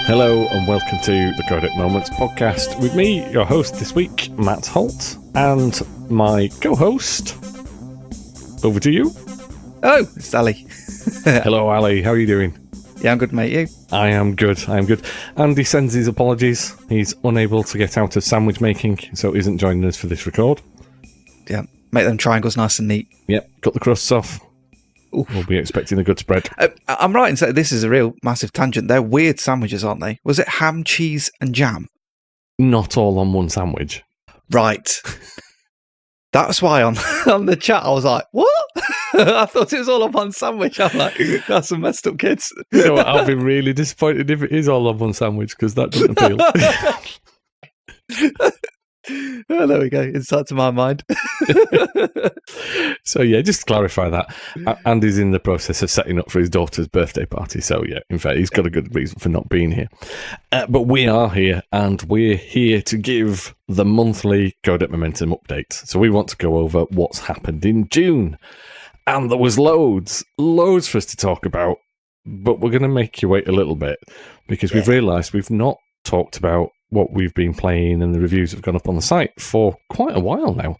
Hello and welcome to the Codec Moments Podcast with me, your host this week, Matt Holt, and my co-host. Over to you. Hello, it's Ali. Hello, Ali. How are you doing? Yeah, I'm good, mate. You? I am good. Andy sends his apologies. He's unable to get out of sandwich making, so isn't joining us for this record. Yeah, make them triangles nice and neat. Yep, cut the crusts off. Oof. We'll be expecting a good spread. I'm right in saying this is a real massive tangent. They're weird sandwiches, aren't they? Was it ham, cheese, and jam? Not all on one sandwich. Right. That's why on the chat I was like, what? I thought it was all on one sandwich. I'm like, that's some messed up kids. You know what, I'll be really disappointed if it is all on one sandwich, because that doesn't appeal. Oh, there we go. Insight to my mind. So, yeah, just to clarify that, Andy's in the process of setting up for his daughter's birthday party. So, yeah, in fact, he's got a good reason for not being here. But we are here, and we're here to give the monthly Codec Momentum update. So we want to go over what's happened in June. And there was loads for us to talk about. But we're going to make you wait a little bit, because we've realised we've not talked about what we've been playing, and the reviews have gone up on the site for quite a while now.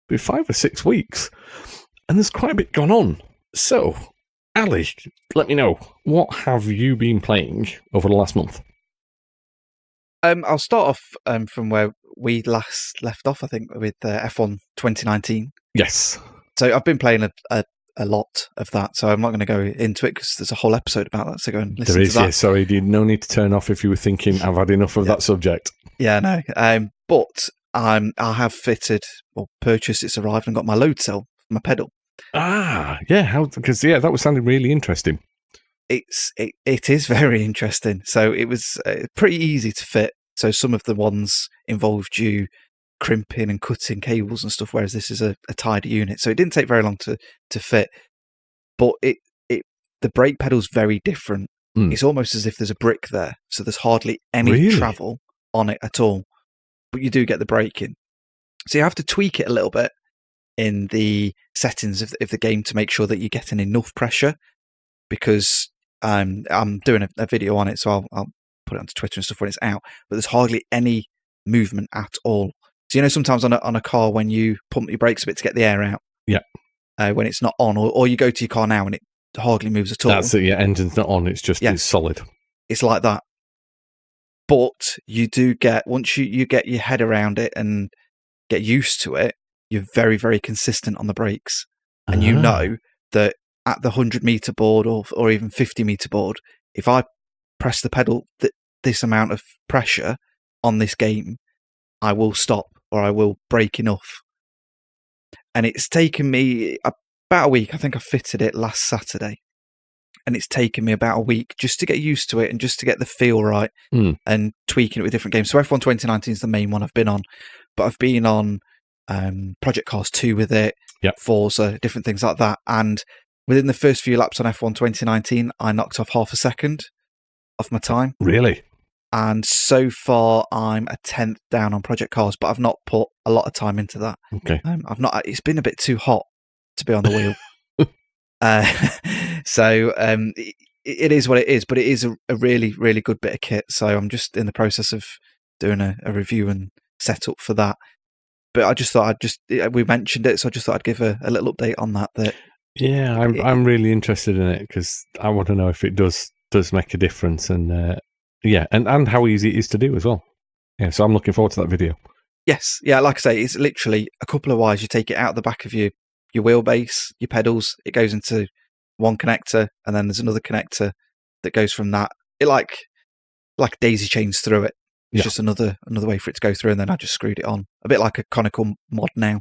Been 5 or 6 weeks, and there's quite a bit gone on. So, Ali, let me know, what have you been playing over the last month? I'll start off from where we last left off, I think, with F1 2019. Yes. So I've been playing a lot of that, so I'm not going to go into it because there's a whole episode about that, so go and listen to that. There is, yeah, sorry, no need to turn off if you were thinking, I've had enough of that subject. Yeah, no. But I have fitted or purchased, it's arrived and got my load cell for my pedal. Ah, yeah, because that was sounding really interesting. It is very interesting. So it was pretty easy to fit. So some of the ones involved you crimping and cutting cables and stuff, whereas this is a tidy unit. So it didn't take very long to fit. But the brake pedal's very different. It's almost as if there's a brick there. So there's hardly any travel on it at all. But you do get the braking. So you have to tweak it a little bit in the settings of the game to make sure that you're getting enough pressure, because I'm doing a video on it, so I'll put it onto Twitter and stuff when it's out, but there's hardly any movement at all. So, sometimes on a car, when you pump your brakes a bit to get the air out, when it's not on, or you go to your car now and it hardly moves at all. That's it, yeah, engine's not on, it's just it's solid. It's like that. But you do get, once you get your head around it and get used to it, you're very, very consistent on the brakes. And you know that at the 100-meter board or even 50-meter board, if I press the pedal this amount of pressure on this game, I will stop or I will brake enough. And it's taken me about a week. I think I fitted it last Saturday. And it's taken me about a week just to get used to it and just to get the feel right and tweaking it with different games. So F1 2019 is the main one I've been on. But I've been on Project Cars 2 with it, Forza, different things like that. And within the first few laps on F1 2019, I knocked off half a second off my time. Really? And so far, I'm a 10th down on Project Cars, but I've not put a lot of time into that. Okay. It's been a bit too hot to be on the wheel. So it is what it is, but it is a really, really good bit of kit. So I'm just in the process of doing a review and setup for that. But I just thought we mentioned it, so I just thought I'd give a little update on that. Yeah, I'm really interested in it because I want to know if it does make a difference, and and how easy it is to do as well. Yeah, so I'm looking forward to that video. Yes, yeah, like I say, it's literally a couple of wires. You take it out the back of your wheelbase, your pedals. It goes into one connector, and then there's another connector that goes from that. It like daisy chains through it. It's just another way for it to go through, and then I just screwed it on. A bit like a conical mod now.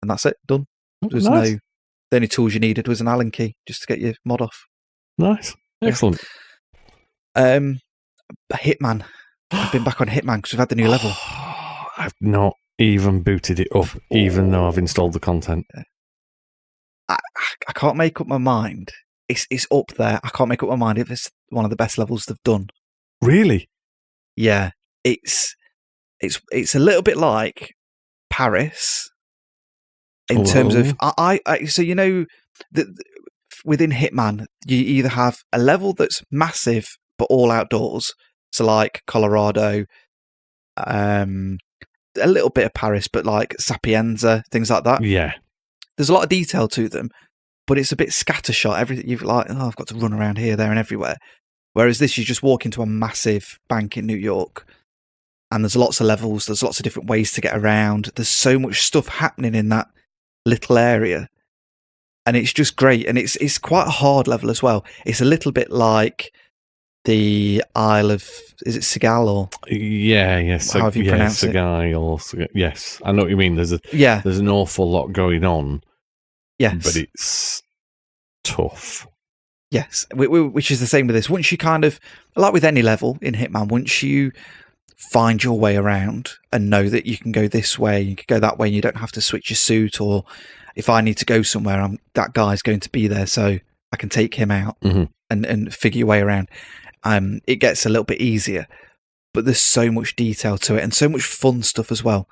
And that's it, done. There's the only tools you needed was an Allen key just to get your mod off. Nice. Excellent. Hitman. I've been back on Hitman because we've had the new level. I've not even booted it up, even though I've installed the content. I can't make up my mind. It's up there. I can't make up my mind if it's one of the best levels they've done. Really? Yeah. It's a little bit like Paris in terms of so within Hitman you either have a level that's massive but all outdoors, So like Colorado, a little bit of Paris, but like Sapienza, things like that. Yeah. There's a lot of detail to them, but it's a bit scattershot. Everything you've like, oh, I've got to run around here, there, and everywhere. Whereas this, you just walk into a massive bank in New York, and there's lots of levels. There's lots of different ways to get around. There's so much stuff happening in that little area, and it's just great. And it's quite a hard level as well. It's a little bit like the Isle of, is it Segal or yes, how have you pronounced it? Yes, I know what you mean. There's an awful lot going on. Yes, but it's tough. Yes, which is the same with this. Once you kind of, like with any level in Hitman, once you find your way around and know that you can go this way, you can go that way, and you don't have to switch your suit, or if I need to go somewhere, that guy's going to be there, so I can take him out and figure your way around. It gets a little bit easier, but there's so much detail to it and so much fun stuff as well.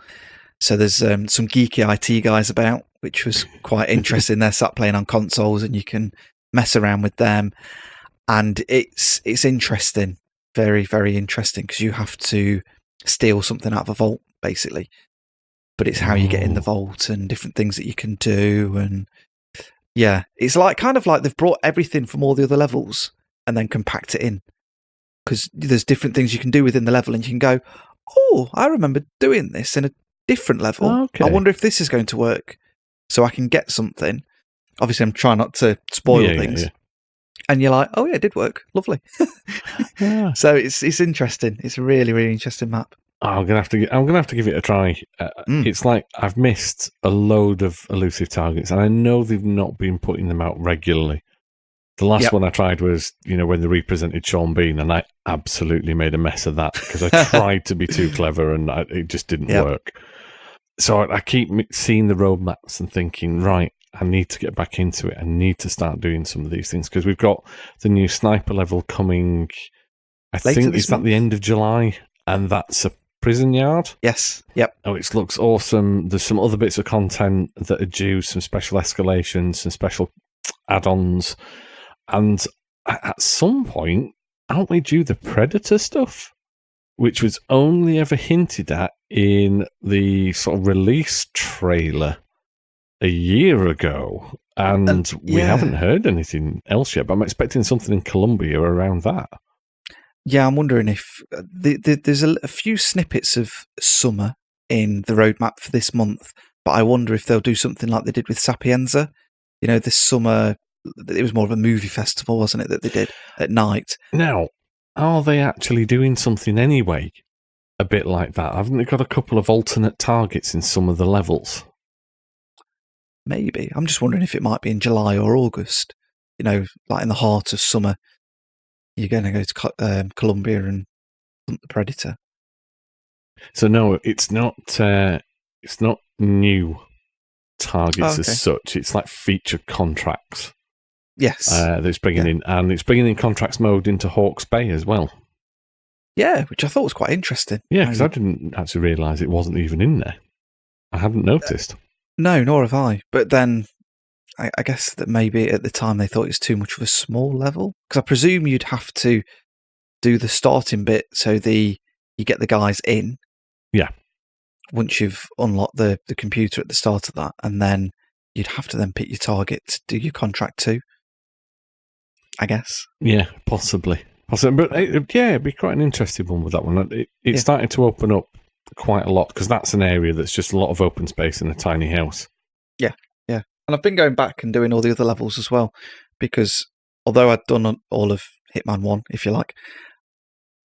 So there's some geeky IT guys about, which was quite interesting. They're sat playing on consoles, and you can mess around with them, and it's interesting, very, very interesting, because you have to steal something out of a vault, basically. But it's how you get in the vault and different things that you can do, and yeah, it's like kind of like they've brought everything from all the other levels and then compact it in, because there's different things you can do within the level, and you can go, oh, I remember doing this in a different level. Okay. I wonder if this is going to work, so I can get something. Obviously, I'm trying not to spoil things. Yeah. And you're like, oh yeah, it did work. Lovely. Yeah. So it's interesting. It's a really, really interesting map. I'm gonna have to give it a try. It's like I've missed a load of elusive targets, and I know they've not been putting them out regularly. The last one I tried was, when they represented Sean Bean, and I absolutely made a mess of that because I tried to be too clever, and it just didn't work. So I keep seeing the roadmaps and thinking, right, I need to get back into it. I need to start doing some of these things, because we've got the new sniper level coming, I think it's at the end of July, and that's a prison yard. Yes. Yep. Oh, it looks awesome. There's some other bits of content that are due, some special escalations, some special add-ons. And at some point, aren't we due the Predator stuff? Which was only ever hinted at in the sort of release trailer a year ago, and we haven't heard anything else yet, but I'm expecting something in Colombia around that. Yeah, I'm wondering if there's a few snippets of summer in the roadmap for this month, but I wonder if they'll do something like they did with Sapienza. This summer, it was more of a movie festival, wasn't it, that they did at night? Now, are they actually doing something anyway a bit like that? Haven't they got a couple of alternate targets in some of the levels? Maybe. I'm just wondering if it might be in July or August. Like in the heart of summer, you're going to go to Colombia and hunt the Predator. So no, it's not new targets as such. It's like featured contracts. Yes. That it's bringing in, and it's bringing in contracts mode into Hawke's Bay as well. Yeah, which I thought was quite interesting. Yeah, because I didn't actually realise it wasn't even in there. I hadn't noticed. No, nor have I. But then I guess that maybe at the time they thought it was too much of a small level. Because I presume you'd have to do the starting bit so you get the guys in. Yeah. Once you've unlocked the computer at the start of that. And then you'd have to then pick your target to do your contract too, I guess. Yeah, possibly. But it'd be quite an interesting one with that one. It's starting to open up quite a lot, because that's an area that's just a lot of open space in a tiny house. Yeah. And I've been going back and doing all the other levels as well, because although I'd done all of Hitman 1, if you like,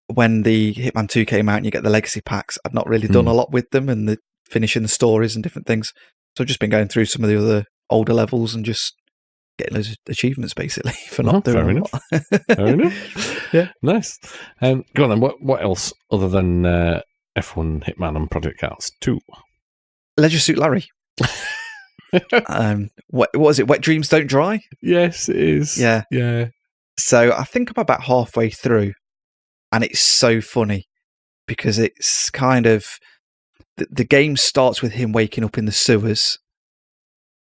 when the Hitman 2 came out and you get the legacy packs, I've not really done a lot with them and finishing the stories and different things. So I've just been going through some of the other older levels and just getting those achievements, basically, for not doing fair enough. Fair enough. Yeah. Nice. Go on then. What else other than F1, Hitman, and Project Cars 2? Leisure Suit Larry. What was it? Wet Dreams Don't Dry? Yes, it is. Yeah. Yeah. So I think I'm about halfway through, and it's so funny because it's kind of the game starts with him waking up in the sewers,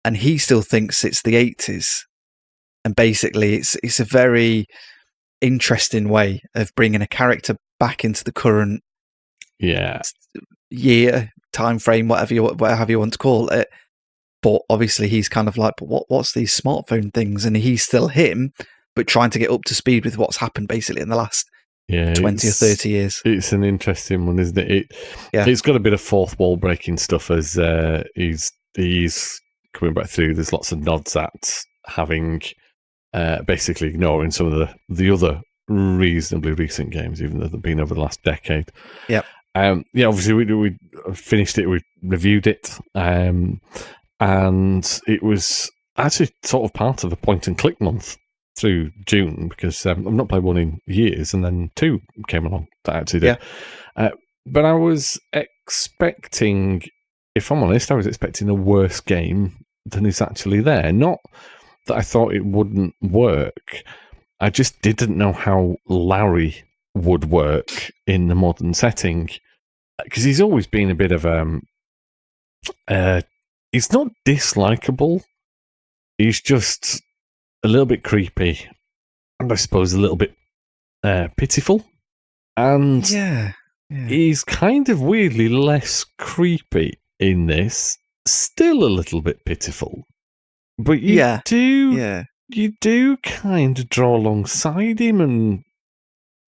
and he still thinks it's the 80s, and basically it's a very interesting way of bringing a character back into the current year, time frame, whatever you want to call it. But obviously he's kind of like, but what's these smartphone things? And he's still him, but trying to get up to speed with what's happened basically in the last 20 or 30 years. It's an interesting one, isn't it? It's got a bit of fourth wall breaking stuff as he's coming back through. There's lots of nods at having basically ignoring some of the other reasonably recent games, even though they've been over the last decade. Yep. Obviously we finished it, we reviewed it, and it was actually sort of part of a point and click month through June, because I've not played one in years, and then 2 came along that I actually did. But I was expecting, if I'm honest, I was expecting a worse game than is actually there. Not that I thought it wouldn't work, I just didn't know how Larry would work in the modern setting, because he's always been a bit of he's not dislikable, he's just a little bit creepy, and I suppose a little bit pitiful. And he's kind of weirdly less creepy in this, still a little bit pitiful. But you do kind of draw alongside him and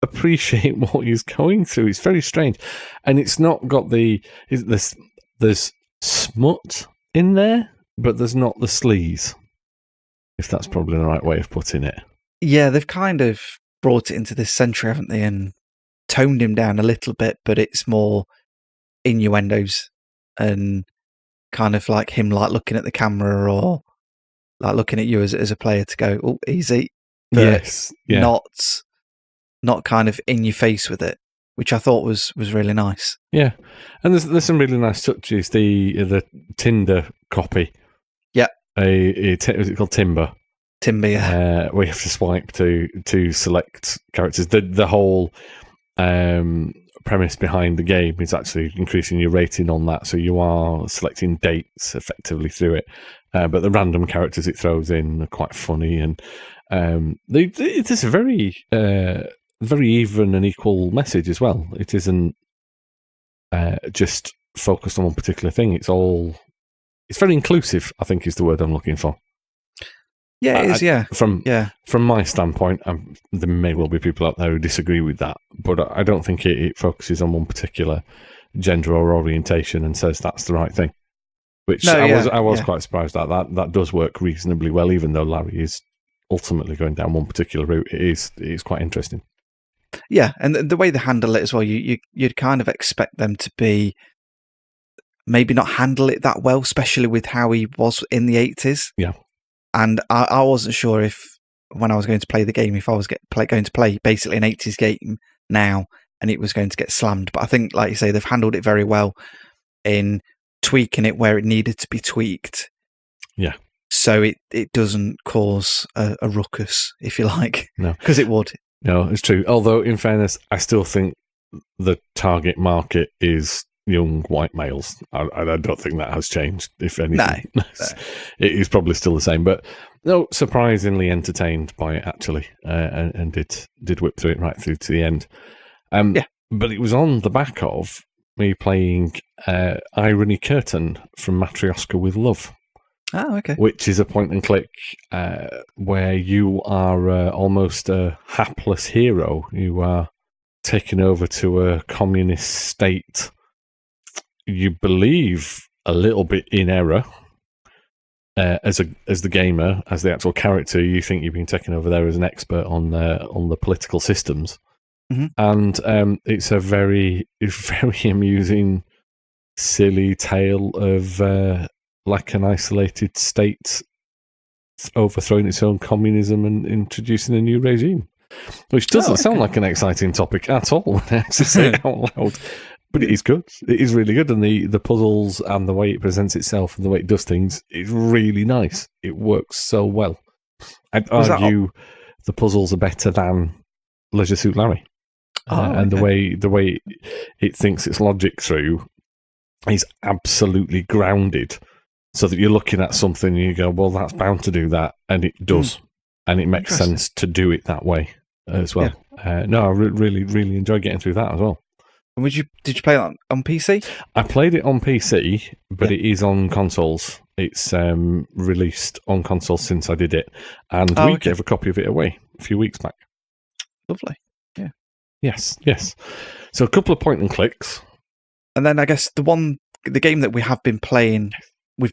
appreciate what he's going through. It's very strange. And it's not got there's smut in there, but there's not the sleaze, if that's probably the right way of putting it. Yeah, they've kind of brought it into this century, haven't they, and toned him down a little bit, but it's more innuendos and kind of like him like looking at the camera or like looking at you as a player to go, oh, easy. But not kind of in your face with it, which I thought was really nice. Yeah. And there's some really nice touches. The Tinder copy. Yeah. Was it called Timber? Timber, yeah. We have to swipe to select characters. The whole premise behind the game is actually increasing your rating on that, so you are selecting dates effectively through it. But the random characters it throws in are quite funny, and it is a very even and equal message as well. It isn't just focused on one particular thing. It's very inclusive, I think is the word I'm looking for. Yeah, it is, From my standpoint, there may well be people out there who disagree with that, but I don't think it focuses on one particular gender or orientation and says that's the right thing. Which I was quite surprised at that. That does work reasonably well, even though Larry is ultimately going down one particular route. It is quite interesting. Yeah, and the way they handle it as well, you'd kind of expect them to be maybe not handle it that well, especially with how he was in the 80s. Yeah. And I wasn't sure if, when I was going to play the game, if I was going to play basically an 80s game now and it was going to get slammed. But I think, like you say, they've handled it very well in tweaking it where it needed to be tweaked. Yeah. So it doesn't cause a ruckus, if you like. No. Because it would. No, it's true. Although, in fairness, I still think the target market is young white males. I don't think that has changed, if anything. No. It is probably still the same, but no, surprisingly entertained by it, actually, and did whip through it right through to the end. But it was on the back of me playing Irony Curtain from Matryoshka with Love. Oh, okay. Which is a point and click where you are almost a hapless hero. You are taken over to a communist state. You believe a little bit in error as the gamer, as the actual character. You think you've been taken over there as an expert on the political systems, and it's a very amusing, silly tale of like an isolated state overthrowing its own communism and introducing a new regime, which doesn't sound like an exciting topic at all when I actually say it out loud. But it is good. It is really good. And the puzzles and the way it presents itself and the way it does things is really nice. It works so well. I'd argue the puzzles are better than Leisure Suit Larry. And the way it thinks its logic through is absolutely grounded, so that you're looking at something and you go, well, that's bound to do that. And it does. And it makes sense to do it that way. as well. No, I really, really enjoyed getting through that as well. And did you play it on PC? I played it on PC, but it is on consoles. It's released on consoles since I did it, and we gave a copy of it away a few weeks back. Lovely. Yeah. Yes. So a couple of point and clicks. And then I guess the game that we've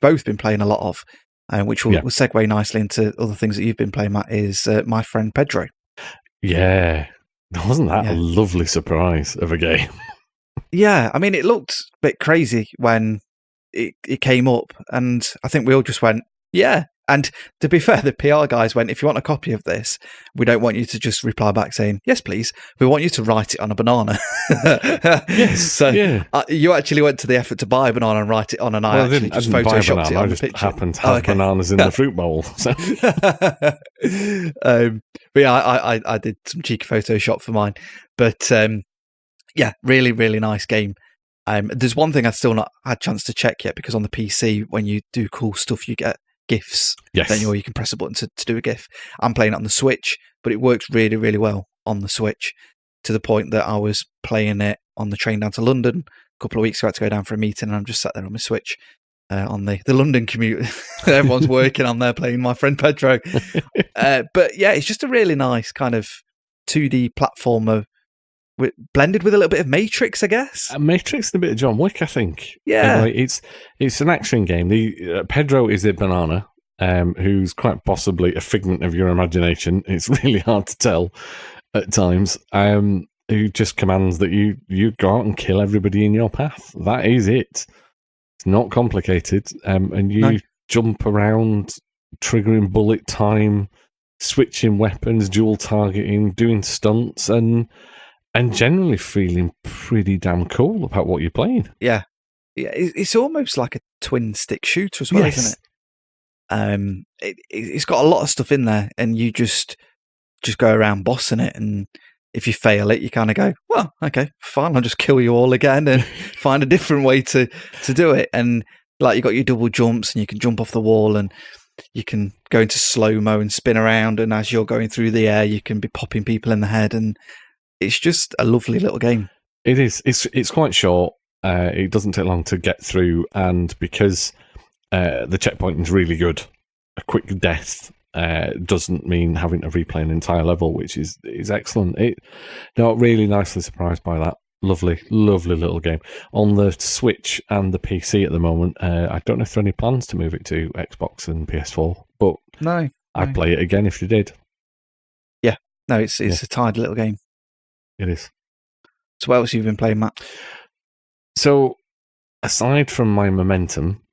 both been playing a lot of, which will segue nicely into other things that you've been playing, Matt, is My Friend Pedro. Yeah. Wasn't that a lovely surprise of a game? Yeah. I mean, it looked a bit crazy when it came up, and I think we all just went, yeah. And to be fair, the PR guys went, if you want a copy of this, we don't want you to just reply back saying, yes, please. We want you to write it on a banana. Yes. So you actually went to the effort to buy a banana and write it on, and I actually just photoshopped it on the picture. I happened to have bananas in the fruit bowl. So. But yeah, I did some cheeky Photoshop for mine. But yeah, really, really nice game. There's one thing I've still not had a chance to check yet, because on the PC, when you do cool stuff, you get GIFs. Yes. Then you can press a button to do a GIF. I'm playing it on the Switch, but it works really, really well on the Switch, to the point that I was playing it on the train down to London a couple of weeks ago. I had to go down for a meeting, and I'm just sat there on my Switch on the London commute. Everyone's working on there playing My Friend Pedro. But yeah, it's just a really nice kind of 2D platformer blended with a little bit of Matrix, I guess. Matrix and a bit of John Wick, I think. Yeah. It's an action game. Pedro is a banana who's quite possibly a figment of your imagination. It's really hard to tell at times. Who just commands that you go out and kill everybody in your path. That is it. It's not complicated. And you jump around, triggering bullet time, switching weapons, dual targeting, doing stunts, and generally feeling pretty damn cool about what you're playing. Yeah. It's almost like a twin stick shooter as well, isn't it? It's got a lot of stuff in there, and you just go around bossing it, and if you fail it, you kind of go, well, okay, fine, I'll just kill you all again and find a different way to do it. And like, you got your double jumps, and you can jump off the wall, and you can go into slow-mo and spin around, and as you're going through the air, you can be popping people in the head, and it's just a lovely little game. It is. It's quite short. It doesn't take long to get through, and because the checkpoint is really good, a quick death doesn't mean having to replay an entire level, which is excellent. Really nicely surprised by that. Lovely little game. On the Switch and the PC at the moment, I don't know if there are any plans to move it to Xbox and PS4, but I'd play it again if they did. Yeah. No, it's a tidy little game. It is. So what else have you been playing, Matt? So, aside from my momentum,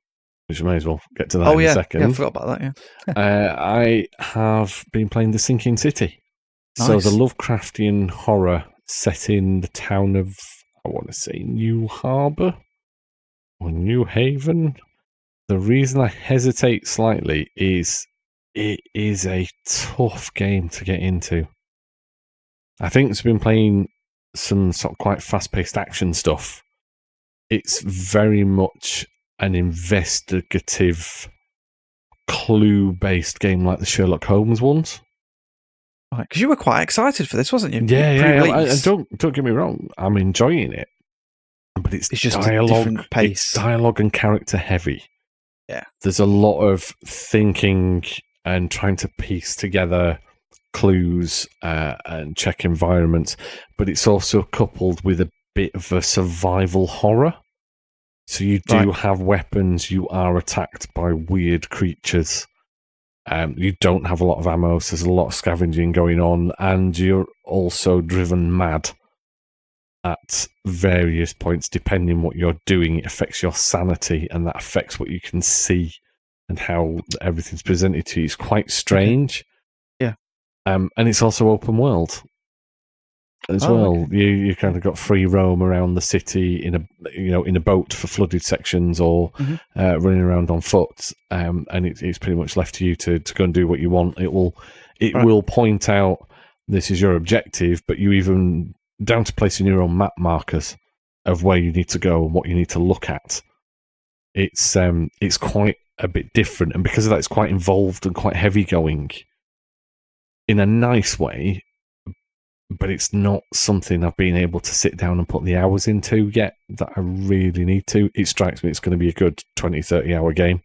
which I may as well get to that in a second. Yeah, I forgot about that, yeah. I have been playing The Sinking City. Nice. So, the Lovecraftian horror set in the town of, I want to say, New Harbour or New Haven. The reason I hesitate slightly is it is a tough game to get into. I think it's been playing some sort of quite fast-paced action stuff. It's very much an investigative, clue-based game like the Sherlock Holmes ones. Right, because you were quite excited for this, wasn't you? Yeah. And don't get me wrong, I'm enjoying it, but it's just dialogue, a different pace. It's dialogue and character heavy. Yeah, there's a lot of thinking and trying to piece together clues and check environments, but it's also coupled with a bit of a survival horror. So you do have weapons, you are attacked by weird creatures, you don't have a lot of ammo, so there's a lot of scavenging going on, and you're also driven mad at various points. Depending what you're doing, it affects your sanity, and that affects what you can see and how everything's presented to you. It's quite strange. And it's also open world as well. Okay. You kind of got free roam around the city in a boat for flooded sections, or running around on foot. And it's pretty much left to you to go and do what you want. It will point out this is your objective, but you even down to placing your own map markers of where you need to go and what you need to look at. It's quite a bit different, and because of that, it's quite involved and quite heavy going. In a nice way, but it's not something I've been able to sit down and put the hours into yet that I really need to. It strikes me it's going to be a good 20, 30 hour game.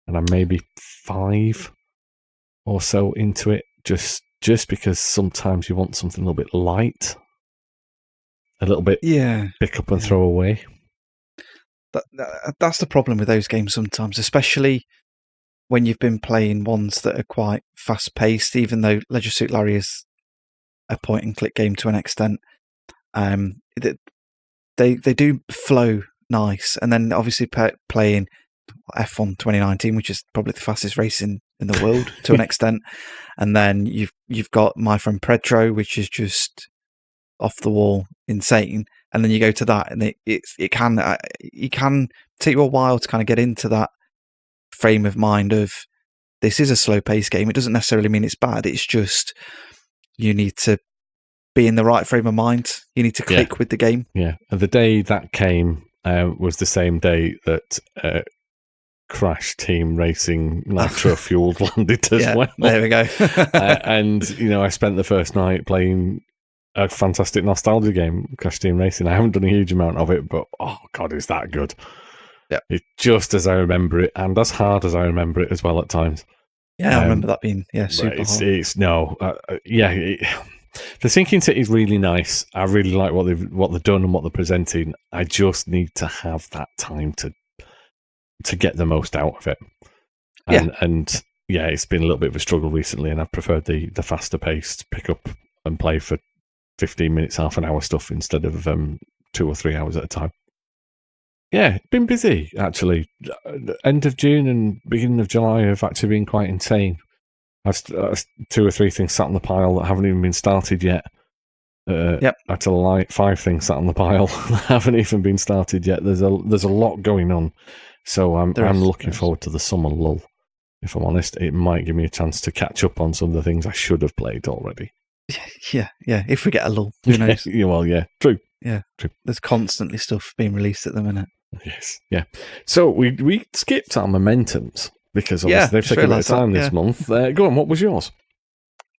And I'm maybe 5 or so into it, just because sometimes you want something a little bit light, a little bit pick up and throw away. That's the problem with those games sometimes, especially when you've been playing ones that are quite fast-paced, even though Leisure Suit Larry is a point-and-click game to an extent. They do flow nice, and then obviously playing F1 2019, which is probably the fastest race in the world to an extent, and then you've got My Friend Pedro, which is just off the wall insane, and then you go to that, and it can take you a while to kind of get into that frame of mind of this is a slow-paced game. It doesn't necessarily mean it's bad. It's just you need to be in the right frame of mind. You need to click with the game. Yeah, and the day that came was the same day that Crash Team Racing Nitro Fueled landed as well. There we go. And I spent the first night playing a fantastic nostalgia game, Crash Team Racing. I haven't done a huge amount of it, but oh god, is that good! Yeah, it's just as I remember it, and as hard as I remember it as well at times. Yeah, I remember that being super hard. The Sinking City is really nice. I really like what they've done and what they're presenting. I just need to have that time to get the most out of it. And it's been a little bit of a struggle recently, and I've preferred the faster paced pick up and play for 15 minutes, half an hour stuff instead of 2 or 3 hours at a time. Yeah, been busy actually. End of June and beginning of July have actually been quite insane. I've 2 or 3 things sat on the pile that haven't even been started yet. Actually, like 5 things sat on the pile that haven't even been started yet. There's a lot going on, so I'm looking forward to the summer lull. If I'm honest, it might give me a chance to catch up on some of the things I should have played already. Yeah. If we get a lull, who knows? True. Yeah, true. There's constantly stuff being released at the minute. Yes, yeah. So we skipped our momentums because obviously they've taken a bit of time this month. Go on, what was yours?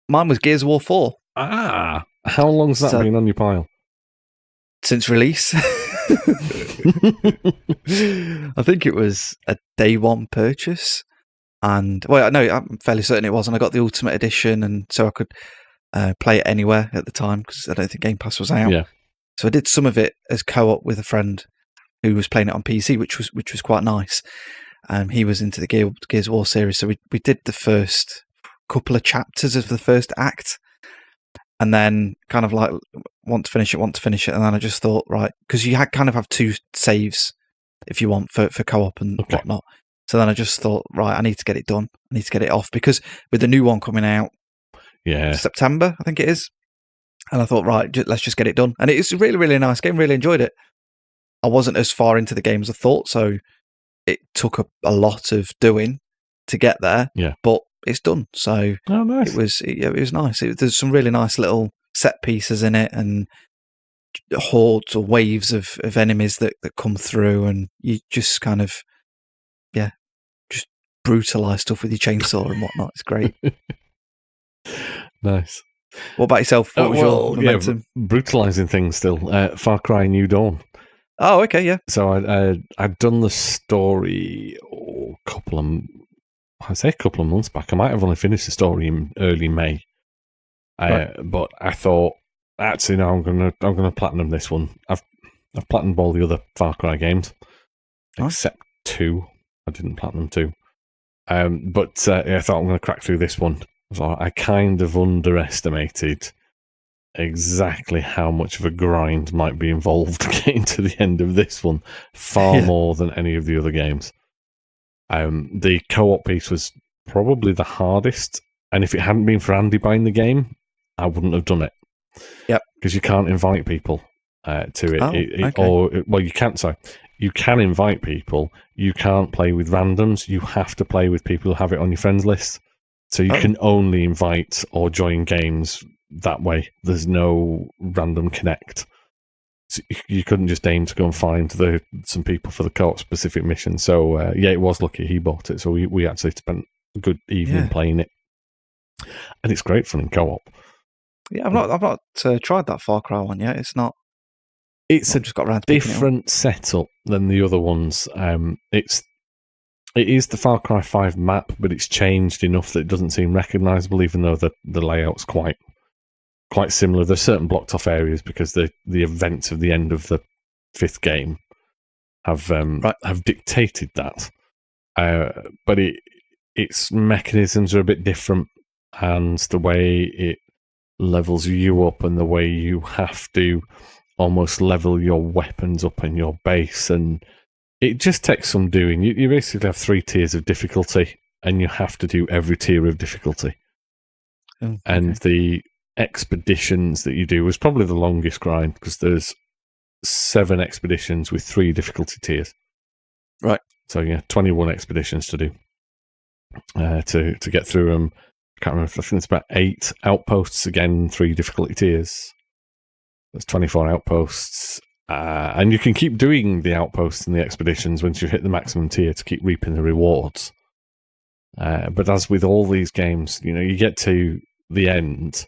Mine was Gears of War 4. Ah, how long's that been on your pile? Since release. I think it was a day one purchase. And, I'm fairly certain it was. And I got the Ultimate Edition, and so I could play it anywhere at the time because I don't think Game Pass was out. Yeah. So I did some of it as co-op with a friend who was playing it on PC, which was quite nice. He was into the Gears of War series, so we did the first couple of chapters of the first act, and then kind of like want to finish it, and then I just thought, right, because you kind of have 2 saves if you want for co-op and whatnot. So then I just thought, right, I need to get it done. I need to get it off because with the new one coming out, September, I think it is. And I thought, right, let's just get it done. And it's a really, really nice game. Really enjoyed it. I wasn't as far into the game as I thought, so it took a lot of doing to get there. Yeah, but it's done. So nice. It was nice. There's some really nice little set pieces in it, and hordes or waves of enemies that come through, and you just kind of just brutalize stuff with your chainsaw and whatnot. It's great. Nice. What about yourself? What was your momentum? Brutalizing things still. Far Cry New Dawn. Oh, okay, yeah. So I'd done the story a couple of months back. I might have only finished the story in early May. But I thought, actually, no, I'm gonna platinum this one. I've platinumed all the other Far Cry games except 2. I didn't platinum 2. But I thought I'm gonna crack through this one. So I kind of underestimated exactly how much of a grind might be involved getting to the end of this one, far more than any of the other games. The co-op piece was probably the hardest, and if it hadn't been for Andy buying the game, I wouldn't have done it. Yep, because you can't invite people to it. You can't. Sorry, you can invite people. You can't play with randoms. You have to play with people who have it on your friends list. So you can only invite or join games that way. There's no random connect. So you couldn't just aim to go and find some people for the co-op specific mission. So it was lucky he bought it. So we actually spent a good evening playing it, and it's great fun in co-op. Yeah, I've not tried that Far Cry one yet. It's not. It's I've just got around to different setup than the other ones. It is the Far Cry 5 map, but it's changed enough that it doesn't seem recognisable, even though the layout's quite similar. There's certain blocked off areas because the events of the end of the 5th game have dictated that. But its mechanisms are a bit different, and the way it levels you up and the way you have to almost level your weapons up in your base, and it just takes some doing. You basically have 3 tiers of difficulty, and you have to do every tier of difficulty. Oh, okay. And the expeditions that you do was probably the longest grind, because there's 7 expeditions with 3 difficulty tiers. Right. So yeah, 21 expeditions to do to get through them. I can't remember. I think it's about 8 outposts, again 3 difficulty tiers. There's 24 outposts. And you can keep doing the outposts and the expeditions once you hit the maximum tier to keep reaping the rewards. But as with all these games, you get to the end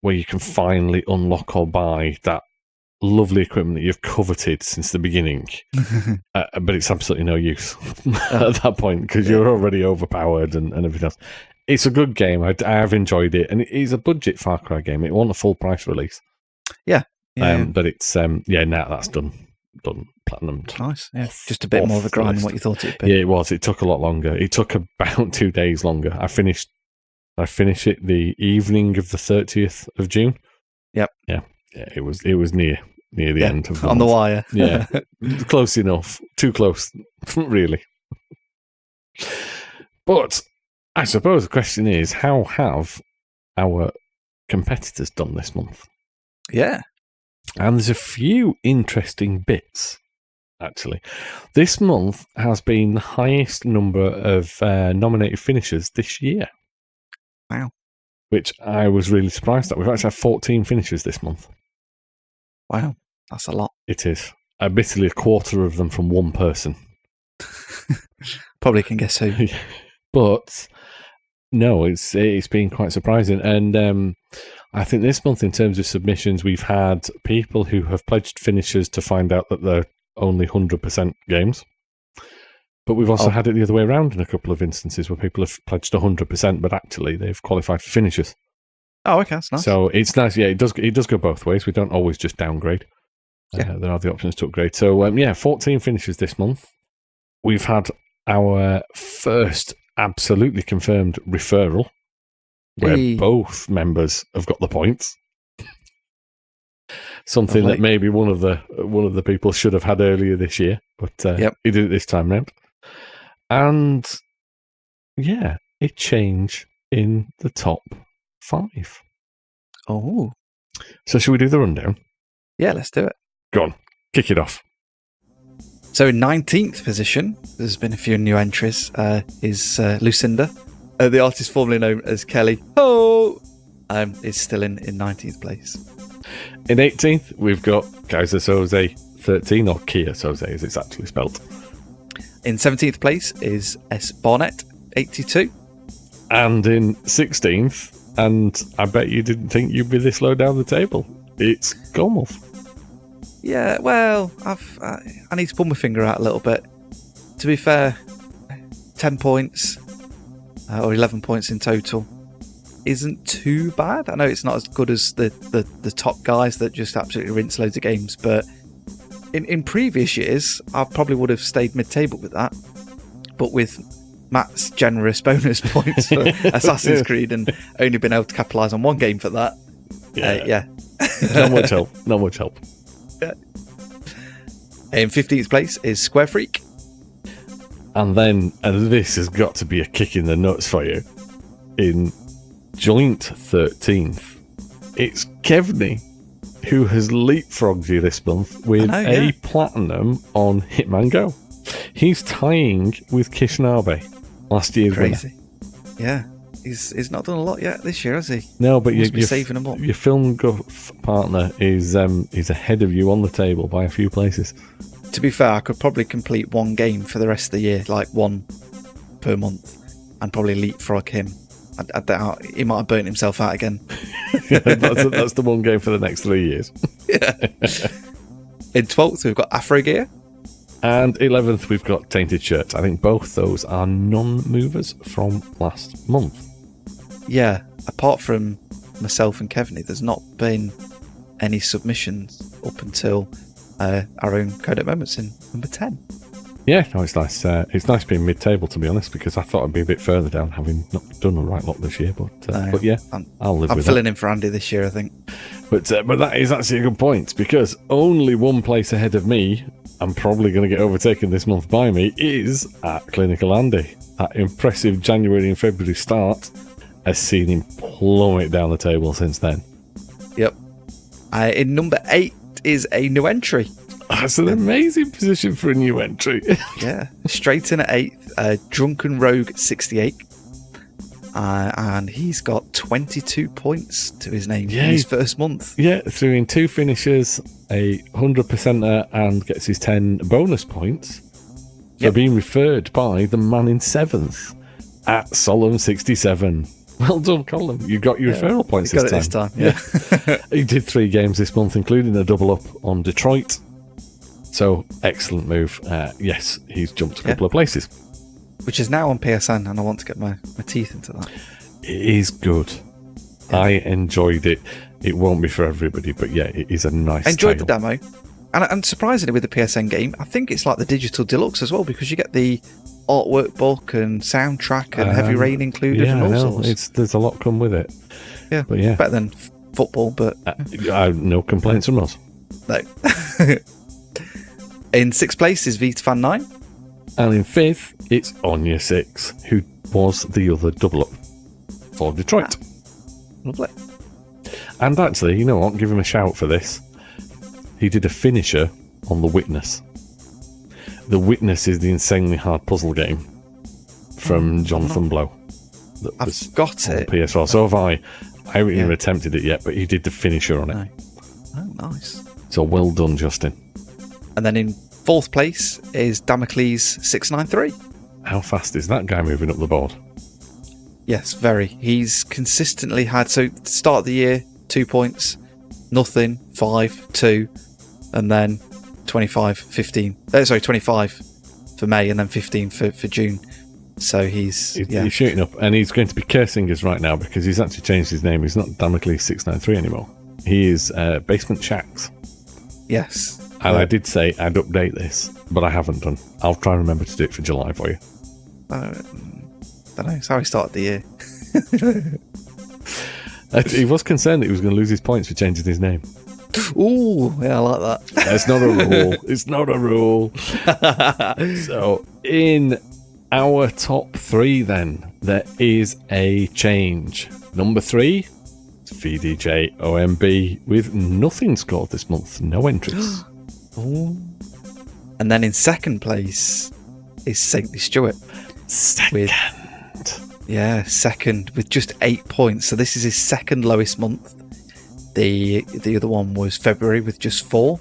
where you can finally unlock or buy that lovely equipment that you've coveted since the beginning. But it's absolutely no use at that point, because you're already overpowered and everything else. It's a good game. I have enjoyed it. And it is a budget Far Cry game. It wasn't a full price release. Yeah. But it's now that's done platinumed. Nice. Yeah, just a bit more of a grind than what you thought it'd be. Yeah, it was. It took a lot longer. It took about 2 days longer. I finished it the evening of the 30th of June. Yep. Yeah. It was near the end of the on month. The wire. Yeah, close enough. Too close, really. But I suppose the question is, how have our competitors done this month? Yeah. And there's a few interesting bits, actually. This month has been the highest number of nominated finishers this year. Wow. Which I was really surprised at. We've actually had 14 finishers this month. Wow, that's a lot. It is. Basically a quarter of them from one person. Probably can guess who. But no, it's been quite surprising. And I think this month, in terms of submissions, we've had people who have pledged finishers to find out that they're only 100% games. But we've also had it the other way around in a couple of instances where people have pledged 100%, but actually they've qualified for finishers. Oh, okay, that's nice. So it's nice. Yeah, it does go both ways. We don't always just downgrade. Yeah. There are the options to upgrade. So 14 finishers this month. We've had our first absolutely confirmed referral, where both members have got the points. Something that maybe one of the people should have had earlier this year, but he did it this time round. And yeah, a change in the top 5. Oh. So should we do the rundown? Yeah, let's do it. Go on, kick it off. So in 19th position, there's been a few new entries, is Lucinda. The artist formerly known as Kelly. Oh! Is still in 19th place. In 18th, we've got Kaiser Soze 13, or Kia Soze as it's actually spelt. In 17th place is S. Barnett 82. And in 16th, and I bet you didn't think you'd be this low down the table, it's Gormulf. Yeah, well, I need to pull my finger out a little bit. To be fair, 10 points, or 11 points in total, isn't too bad. I know it's not as good as the top guys that just absolutely rinse loads of games, but in previous years, I probably would have stayed mid-table with that. But with Matt's generous bonus points for Assassin's Creed and only been able to capitalise on one game for that, Not much help. Not much help. Yeah. In 15th place is Square Freak. And then, and this has got to be a kick in the nuts for you, in joint 13th, it's Kevney, who has leapfrogged you this month with a platinum on Hitman Go. He's tying with Kishinabe, last year's Crazy. winner. Yeah. He's not done a lot yet this year, has he? No, but you're saving them up. Your film guff partner is ahead of you on the table by a few places. To be fair, I could probably complete one game for the rest of the year, like one per month, and probably leapfrog him. I doubt he might have burnt himself out again. That's the one game for the next 3 years. Yeah. In 12th, we've got Afro Gear. And 11th, we've got Tainted Shirts. I think both those are non-movers from last month. Yeah, apart from myself and Kevin, there's not been any submissions up until our own Codec Moments in number 10. Yeah, no, it's nice. It's nice being mid-table, to be honest, because I thought I'd be a bit further down, having not done a right lot this year. But yeah, I'll live with it. I'm filling in for Andy this year, I think. But that is actually a good point, because only one place ahead of me, I'm probably going to get overtaken this month by me, is at Clinical Andy. That impressive January and February start has seen him plummet down the table since then. Yep. In number 8 is a new entry. That's an amazing position for a new entry. Yeah. Straight in at 8th, Drunken Rogue 68. And he's got 22 points to his name in his first month. Yeah, threw in 2 finishes, a 100%er, and gets his 10 bonus points for being referred by the man in 7th at Solemn 67. Well done, Colin. You got your referral points this time. Yeah. He did 3 games this month, including a double up on Detroit. So, excellent move. Yes, he's jumped a couple of places. Which is now on PSN, and I want to get my teeth into that. It is good. Yeah. I enjoyed it. It won't be for everybody, but yeah, it is a nice enjoyed the demo. And surprisingly, with the PSN game, I think it's like the digital deluxe as well, because you get the artwork book and soundtrack and Heavy Rain included and all sorts. There's a lot come with it. Yeah, but yeah, better than football, but... no complaints from us. No. In 6th place is Vitafan 9. And in 5th, it's Anya 6, who was the other double up for Detroit. Lovely. And actually, you know what? Give him a shout for this. He did a finisher on The Witness. The Witness is the insanely hard puzzle game from Jonathan Blow. I've got it. PS4. So have I. I haven't even attempted it yet, but he did the finisher on it. Oh, nice. So well done, Justin. And then in 4th place is Damocles 693. How fast is that guy moving up the board? Yes, very. He's consistently had, so start of the year, 2 points, nothing, 5, 2, and then 25 for May, and then 15 for June. So he's shooting up, and he's going to be cursing us right now because he's actually changed his name. He's not Damocles 693 anymore. He is Basement Shacks. Yes. And I did say I'd update this, but I haven't done. I'll try and remember to do it for July for you. I don't know. It's how he started the year. He was concerned that he was going to lose his points for changing his name. Ooh, yeah, I like that. It's not a rule. It's not a rule. So, in our top 3, then, there is a change. Number 3, VDJ OMB with nothing scored this month. No entries. Ooh. And then in 2nd place is Saintly Stewart. Second. Second with just 8 points. So this is his 2nd lowest month. The other one was February with just 4.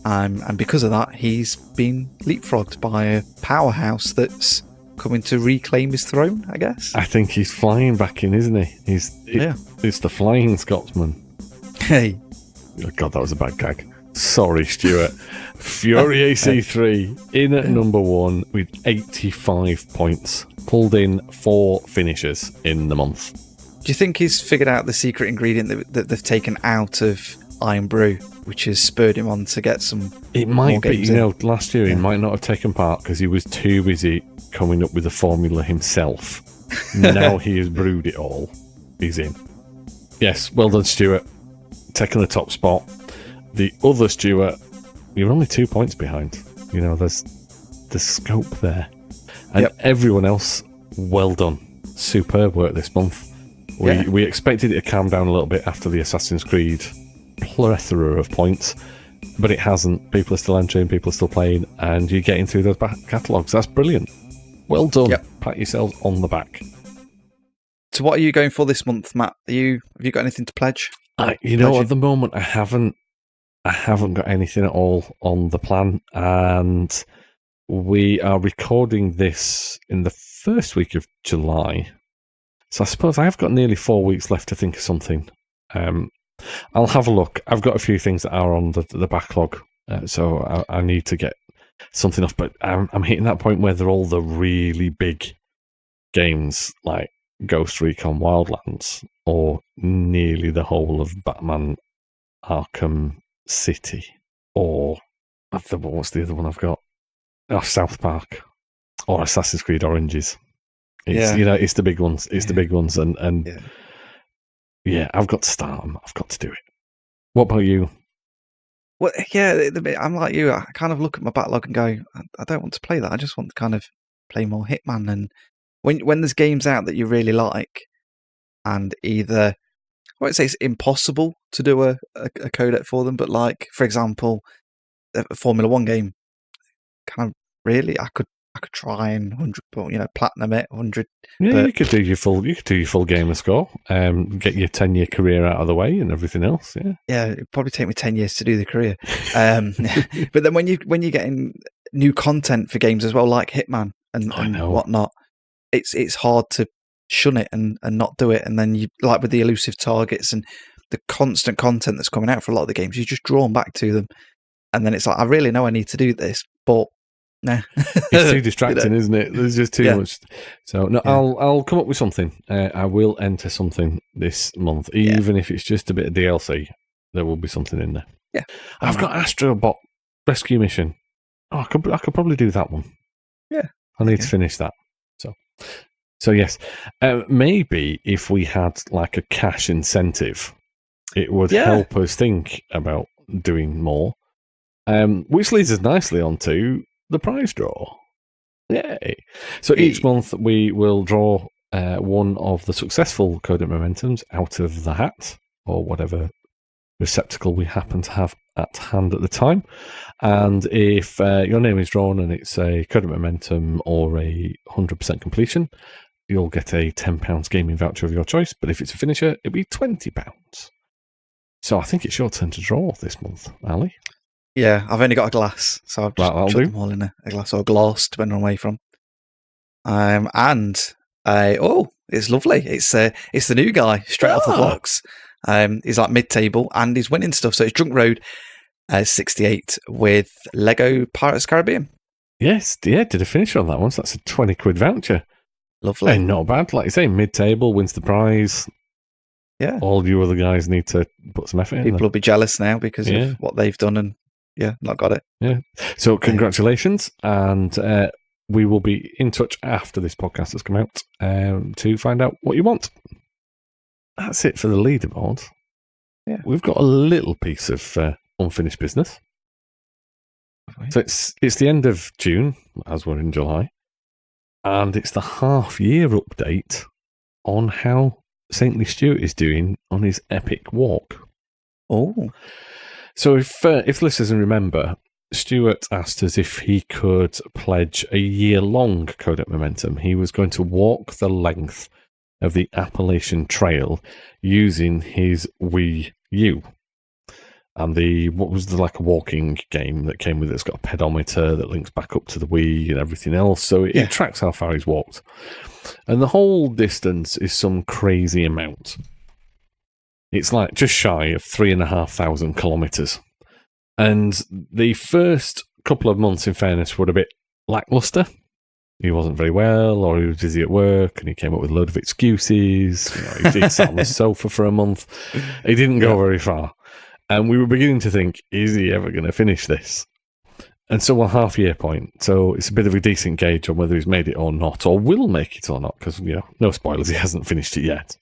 And because of that, he's been leapfrogged by a powerhouse that's coming to reclaim his throne, I guess. I think he's flying back in, isn't he? It's the Flying Scotsman. Hey. Oh God, that was a bad gag. Sorry, Stuart. Fury AC3 in at number 1 with 85 points. Pulled in 4 finishes in the month. Do you think he's figured out the secret ingredient that they've taken out of Iron Brew, which has spurred him on to get some? It might be. Last year he might not have taken part because he was too busy coming up with the formula himself. Now he has brewed it all. He's in. Yes, well done, Stuart. Taking the top spot. The other Stuart, you're only 2 points behind. You know, there's scope there. And everyone else, well done. Superb work this month. We expected it to calm down a little bit after the Assassin's Creed plethora of points, but it hasn't. People are still entering, people are still playing, and you're getting through those back catalogues. That's brilliant. Well done. Pat yourselves on the back. So what are you going for this month, Matt? Have you got anything to pledge? At the moment I haven't got anything at all on the plan, and we are recording this in the first week of July. So I suppose I've got nearly 4 weeks left to think of something. I'll have a look. I've got a few things that are on the backlog, so I need to get something off. But I'm hitting that point where they're all the really big games like Ghost Recon Wildlands or nearly the whole of Batman Arkham City, or what's the other one I've got? Oh, South Park or Assassin's Creed Oranges. It's, it's the big ones. It's the big ones, and I've got to start them. I've got to do it. What about you? Well, yeah, I'm like you. I kind of look at my backlog and go, I don't want to play that. I just want to kind of play more Hitman. And when there's games out that you really like, and either, I won't say it's impossible to do a codec for them, but like, for example, a Formula 1 game, kind of really, I could try and 100, platinum it 100. Yeah, you could do your full gamer score, get your 10-year career out of the way and everything else. Yeah, it'd probably take me 10 years to do the career. But then when you're getting new content for games as well, like Hitman and whatnot, it's hard to shun it and not do it. And then you, like with the elusive targets and the constant content that's coming out for a lot of the games, you're just drawn back to them. And then it's like, I really know I need to do this, but nah. It's too distracting, isn't it? There's just too much. So no, I'll come up with something. I will enter something this month, even if it's just a bit of DLC. There will be something in there. Yeah, I've got Astrobot Rescue Mission. Oh, I could probably do that one. Yeah, I need to finish that. So yes, maybe if we had like a cash incentive, it would help us think about doing more. Which leads us nicely onto the prize draw. Yay! So each month we will draw one of the successful Codec Momentums out of the hat, or whatever receptacle we happen to have at hand at the time. And if your name is drawn and it's a Codec Momentum or a 100% completion, you'll get a £10 gaming voucher of your choice. But if it's a finisher, it'll be £20. So I think it's your turn to draw this month, Ali. Yeah, I've only got a glass, so I've just chucked them all in a glass or a glass, depending on where you're from. It's lovely. It's the new guy straight off the blocks. He's like mid-table and he's winning stuff. So it's Drunk Road 68 with Lego Pirates Caribbean. Yes, did a finisher on that one. So that's a £20 voucher. Lovely. And not bad. Like you say, mid-table, wins the prize. Yeah. All you other guys need to put some effort in. People will be jealous now because of what they've done and not got it. Yeah. So congratulations. And we will be in touch after this podcast has come out to find out what you want. That's it for the leaderboard. Yeah. We've got a little piece of unfinished business. So it's the end of June, as we're in July. And it's the half-year update on how Saintly Stuart is doing on his epic walk. Oh. So if listeners remember, Stuart asked us if he could pledge a year-long Codec Momentum. He was going to walk the length of the Appalachian Trail using his Wii U. And like a walking game that came with it. It's got a pedometer that links back up to the Wii and everything else. So it tracks how far he's walked. And the whole distance is some crazy amount. It's like just shy of 3,500 kilometers. And the first couple of months, in fairness, were a bit lackluster. He wasn't very well, or he was busy at work, and he came up with a load of excuses. He sat on the sofa for a month. He didn't go very far. And we were beginning to think, is he ever going to finish this? And so we're half-year point. So it's a bit of a decent gauge on whether he's made it or not, or will make it or not, because, no spoilers, he hasn't finished it yet.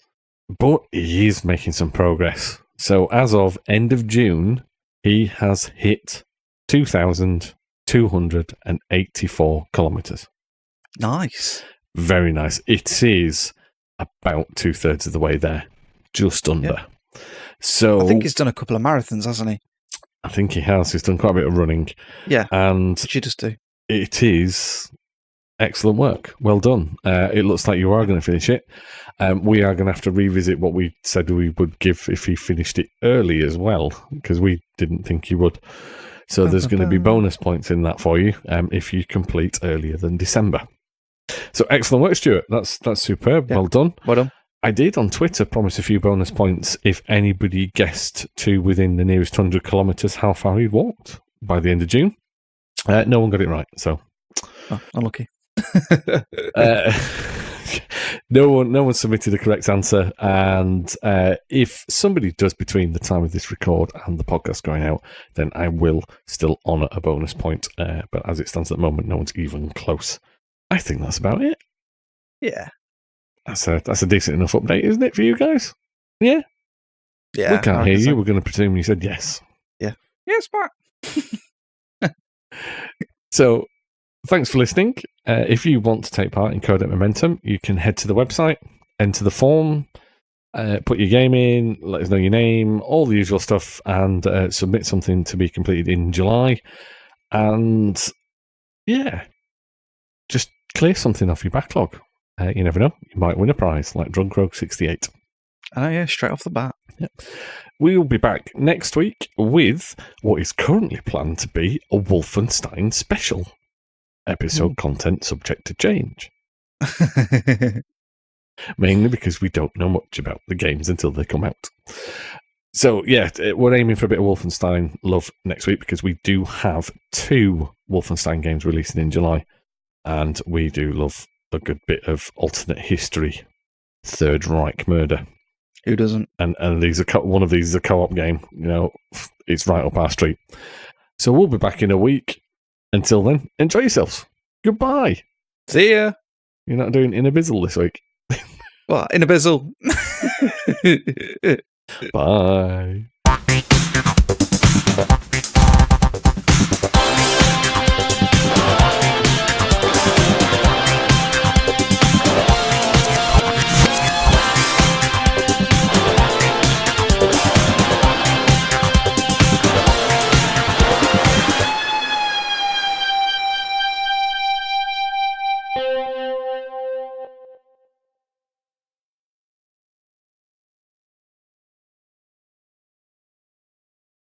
But he is making some progress. So as of end of June, he has hit 2,284 kilometres. Nice. Very nice. It is about 2/3 of the way there. Just under. Yeah. So I think he's done a couple of marathons, hasn't he? I think he has. He's done quite a bit of running. Yeah. And what you just do. It is excellent work. Well done. It looks like you are going to finish it. We are going to have to revisit what we said we would give if he finished it early as well, because we didn't think he would. So there's going to be bonus points in that for you if you complete earlier than December. So excellent work, Stuart. That's superb. Yeah. Well done. Well done. I did on Twitter promise a few bonus points if anybody guessed to within the nearest 100 kilometres how far he'd walked by the end of June. No one got it right, so. Oh, unlucky. No one submitted the correct answer, and if somebody does between the time of this record and the podcast going out, then I will still honour a bonus point. But as it stands at the moment, no one's even close. I think that's about it. Yeah. That's a decent enough update, isn't it, for you guys? Yeah? Yeah. We can't hear you. We're going to presume you said yes. Yeah. Yes, Mark. So, thanks for listening. If you want to take part in Codec Momentum, you can head to the website, enter the form, put your game in, let us know your name, all the usual stuff, and submit something to be completed in July. And, yeah, just clear something off your backlog. You never know. You might win a prize like Drunk Rogue 68. Oh, yeah, straight off the bat. Yep. We will be back next week with what is currently planned to be a Wolfenstein special. Episode content subject to change. Mainly because we don't know much about the games until they come out. So, yeah, we're aiming for a bit of Wolfenstein love next week because we do have 2 Wolfenstein games releasing in July. And we do love a good bit of alternate history, Third Reich murder. Who doesn't? And one of these is a co-op game. You know, it's right up our street. So we'll be back in a week. Until then, enjoy yourselves. Goodbye. See ya. You're not doing Inabizzle this week. What? Inabizzle? Bye.